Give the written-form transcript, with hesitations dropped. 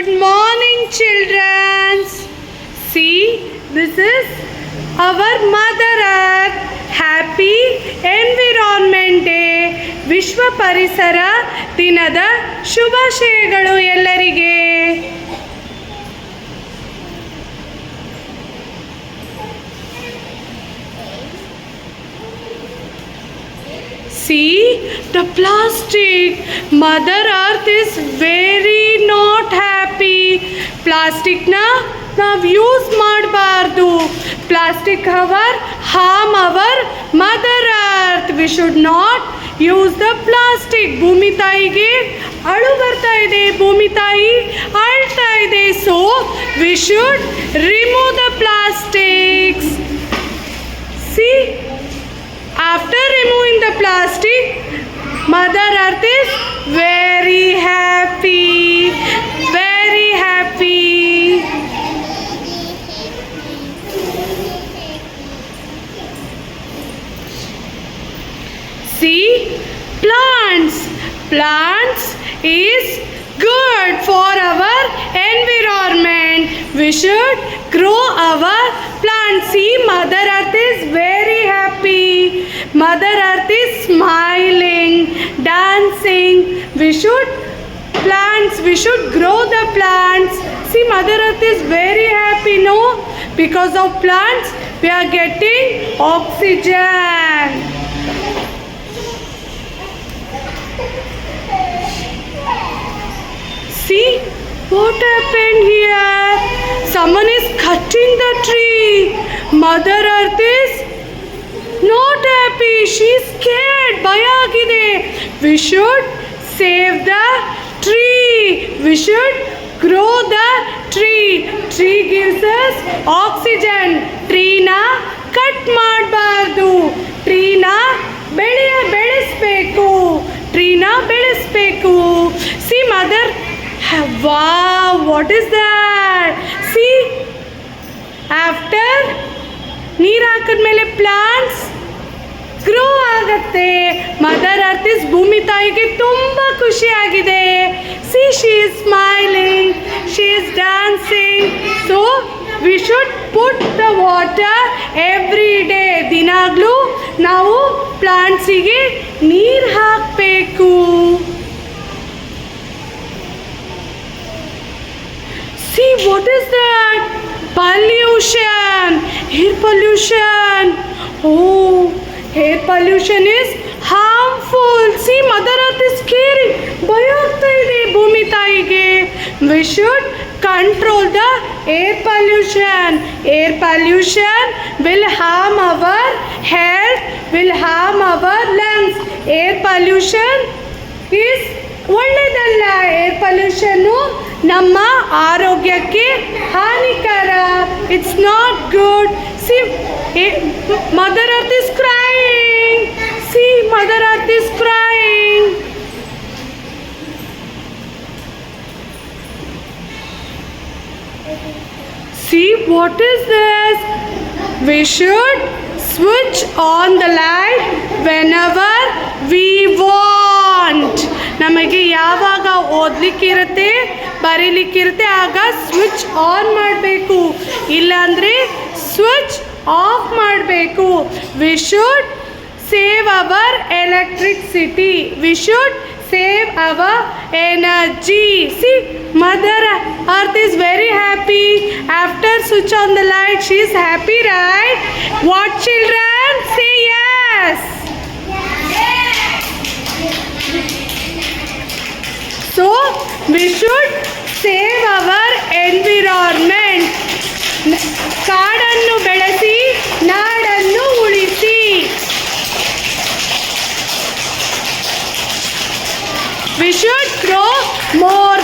Good morning, children. See, this is our Mother Earth. Happy Environment Day. ವಿಶ್ವ ಪರಿಸರ ದಿನದ ಶುಭಾಶಯಗಳು ಎಲ್ಲರಿಗೆ. See the plastic. Mother Earth is very not happy. Plastic na ನಾವು use ಮಾಡಬಾರ್ದು. Plastic harm our Mother Earth. We should not use the plastic. ಭೂಮಿ ತಾಯಿಗೆ ಅಳು ಬರ್ತಾ ಇದೆ, ಭೂಮಿ ತಾಯಿ ಅಳ್ತಾ ಇದೆ. So we should remove the plastics. See, after removing the plastic, Mother Earth is very happy, very happy. See, plants is good for our environment. We should grow our plants. See, Mother Earth is very happy. Mother Earth is smiling, dancing. We should grow the plants. See, Mother Earth is very happy, no? Because of plants, we are getting oxygen. See, what happened here? Someone is cutting the tree. Mother Earth is not happy. She is scared. Bhaya agide. We should save the tree. We should grow the tree. Tree gives us oxygen. Tree na cut ಮಾಡಬಾರ್ದು. Tree na ಬೆಳೆಸಬೇಕು. Tree na ಬೆಳೆಸಬೇಕು. See, Mother. Wow, what is that? See, after ನೀರು ಹಾಕಿದ್ಮೇಲೆ plants grow ಆಗುತ್ತೆ. Mother earth is ಭೂಮಿ ತಾಯಿಗೆ ತುಂಬ ಖುಷಿಯಾಗಿದೆ. See, she is smiling, she is dancing. So we should put the water every day. ದಿನಾಗಲೂ ನಾವು ಪ್ಲಾಂಟ್ಸಿಗೆ ನೀರು ಹಾಕಬೇಕು. See, what is that? Pollution. Air pollution. Oh, air pollution is harmful. See, Mother Earth is scary. ಭಯ ಆಗ್ತಾ ಇದೆ ಭೂಮಿ ತಾಯಿಗೆ. We should control the air pollution. Air pollution will harm our health, will harm our lungs. Air pollution is ಒಳ್ಳೆಯದಲ್ಲ. Air pollution ನಮ್ಮ ಆರೋಗ್ಯಕ್ಕೆ ಹಾನಿಕರ. It's not good. C, mother earth is crying. C, mother earth is crying. C, what is this? We should switch on the light whenever we want. ನಮಗೆ ಯಾವಾಗ ಓದಲಿಕ್ಕಿರುತ್ತೆ, ಬರೀಲಿಕ್ಕಿರುತ್ತೆ, ಆಗ switch on ಮಾಡಬೇಕು. ಇಲ್ಲಾಂದರೆ switch off ಮಾಡಬೇಕು. We should save hour electricity. We should save our energy. See, Mother Earth is very happy. After switch on the light, she is happy, right? What, children? Say yes. So, we should save our environment. ಕಾಡನ್ನು ಬೆಳೆಸಿ, ನಾಡನ್ನು ಉಳಿಸಿ. We should grow more